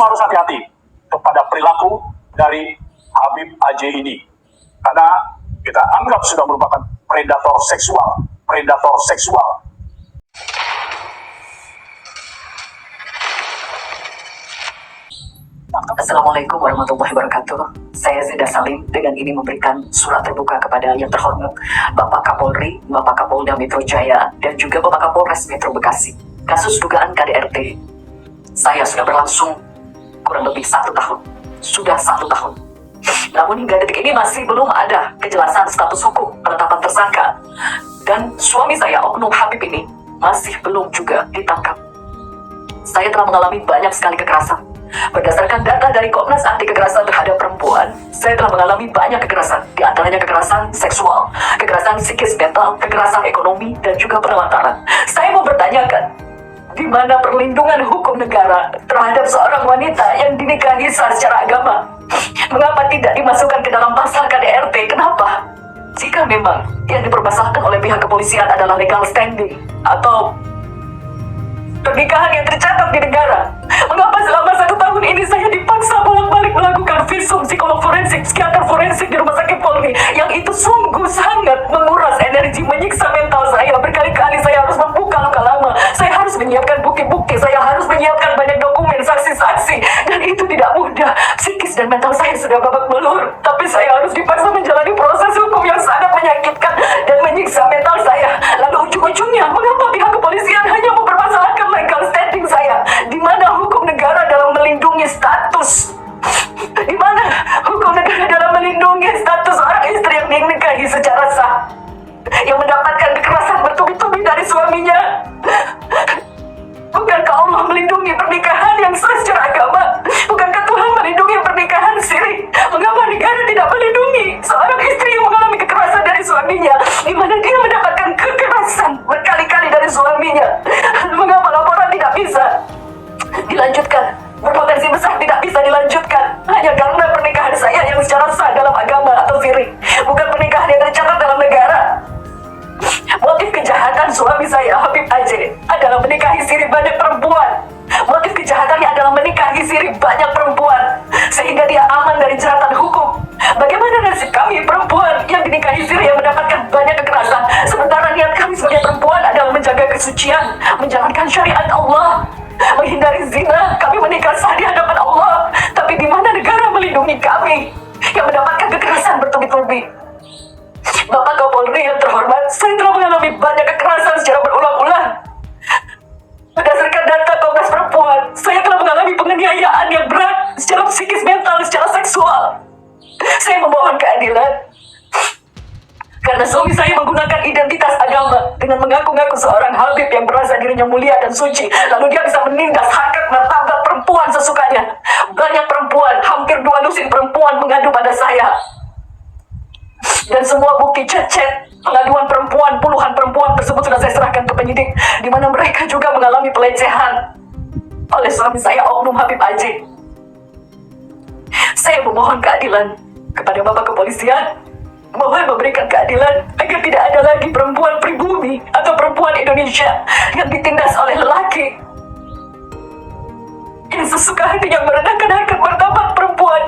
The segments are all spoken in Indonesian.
harus hati-hati kepada perilaku dari Habib AJ ini, karena kita anggap sudah merupakan predator seksual. Assalamualaikum warahmatullahi wabarakatuh. Saya Zida Salim dengan ini memberikan surat terbuka kepada yang terhormat Bapak Kapolri, Bapak Kapolda Metro Jaya, dan juga Bapak Kapolres Metro Bekasi. Kasus dugaan KDRT saya sudah berlangsung kurang lebih 1 tahun. Sudah 1 tahun. Namun hingga detik ini masih belum ada kejelasan status hukum penetapan tersangka. Dan suami saya, Oknum Habib ini, masih belum juga ditangkap. Saya telah mengalami banyak sekali kekerasan. Berdasarkan data dari Komnas Anti Kekerasan Terhadap Perempuan, saya telah mengalami banyak kekerasan, di antaranya kekerasan seksual, kekerasan psikis mental, kekerasan ekonomi, dan juga penelantaran. Saya mau bertanyakan, di mana perlindungan hukum negara terhadap seorang wanita yang dinikahi secara agama? Mengapa tidak dimasukkan ke dalam pasal KDRT? Kenapa? Jika memang yang dipermasalahkan oleh pihak kepolisian adalah legal standing atau pernikahan yang tercatat di negara, mengapa selama 1 tahun ini saya dipaksa bolak-balik melakukan visum psikolog forensik, psikiater forensik di Rumah Sakit Polri, yang itu sungguh sangat menguras energi, menyiksa mental saya. Berkali-kali saya harus membuka luka lama, saya harus menyiapkan bukti-bukti, saya harus menyiapkan banyak dokumen, saksi-saksi, dan itu tidak mudah. Psikis dan mental saya sudah babak belur, tapi saya harus dipaksa menjalani proses hukum yang sangat menyakitkan dan menyiksa mental saya. Lalu ujung-ujungnya, mengapa pihak kepolisian hanya mempermasalahkan legal standing saya? Di mana hukum negara dalam melindungi status? Di mana hukum negara dalam melindungi status seorang istri yang dinikahi secara sah, yang mendapatkan kekerasan bertubi-tubi dari suaminya? Bukankah Allah melindungi pernikahan yang sah secara agama? Bukankah Tuhan melindungi pernikahan siri? Mengapa negara tidak melindungi seorang istri yang mengalami kekerasan dari suaminya, di mana dia mendapatkan kekerasan berkali-kali dari suaminya? Mengapa laporan tidak bisa dilanjutkan? Berpotensi besar tidak bisa dilanjutkan hanya karena pernikahan saya yang secara sah dalam agama atau siri, bukan pernikahan yang tercatat dalam negara. Motif kejahatan suami saya, Habib AJ, adalah menikahi siri banyak perempuan. Motif kejahatannya adalah menikahi siri banyak perempuan, sehingga dia aman dari jeratan hukum. Bagaimana nasib kami perempuan yang dinikahi siri yang mendapatkan banyak kekerasan, sementara niat kami sebagai perempuan adalah menjaga kesucian, menjalankan syariat Allah, menghindari zina. Kami menikah sah di hadapan Allah, tapi di mana negara melindungi kami yang mendapatkan kekerasan bertubi-tubi? Bapak Kapolri yang terhormat, saya telah mengalami banyak kekerasan secara berulang-ulang. Berdasarkan data Komnas Perempuan, saya telah mengalami penganiayaan yang berat secara psikis, mental, secara seksual. Saya memohon keadilan karena suami saya menggunakan identitas agama dengan mengaku-ngaku seorang Habib yang merasa dirinya mulia dan suci, lalu dia bisa menindas, hakikat, martabat perempuan sesukanya. Banyak perempuan, hampir 2 lusin perempuan mengadu pada saya. Dan semua bukti chat-chat pengaduan perempuan, puluhan perempuan tersebut sudah saya serahkan ke penyidik, di mana mereka juga mengalami pelecehan oleh suami saya, Oknum Habib AJ. Saya memohon keadilan kepada Bapak Kepolisian, mohon memberikan keadilan agar tidak ada lagi perempuan pribumi atau perempuan Indonesia yang ditindas oleh lelaki yang sesuka hatinya merendahkan harkat martabat perempuan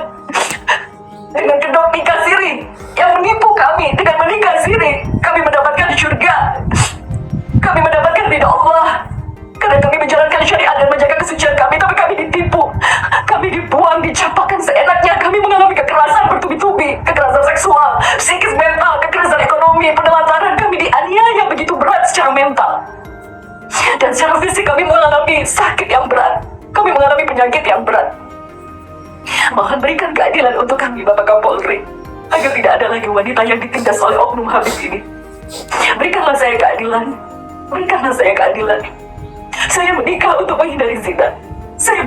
dengan kedok nikah siri, yang menipu kami dengan menikah siri. Kami mendapatkan surga, kami mendapatkan ridha Allah karena kami menjalankan syariat dan menjaga kesucian kami, tapi kami ditipu, kami dibuang, dicampakkan seenaknya. Kami mengalami kekerasan bertubi-tubi, kekerasan seksual, psikis, mental, kekerasan ekonomi, penelantaran. Kami dianiaya begitu berat secara mental, dan secara fisik kami mengalami sakit yang berat, kami mengalami penyakit yang berat. Mohon berikan keadilan untuk kami, Bapak Kapolri, agar tidak ada lagi wanita yang ditindas oleh Oknum Habib ini. Berikanlah saya keadilan, berikanlah saya keadilan. Saya menikah untuk menghindari zina. Saya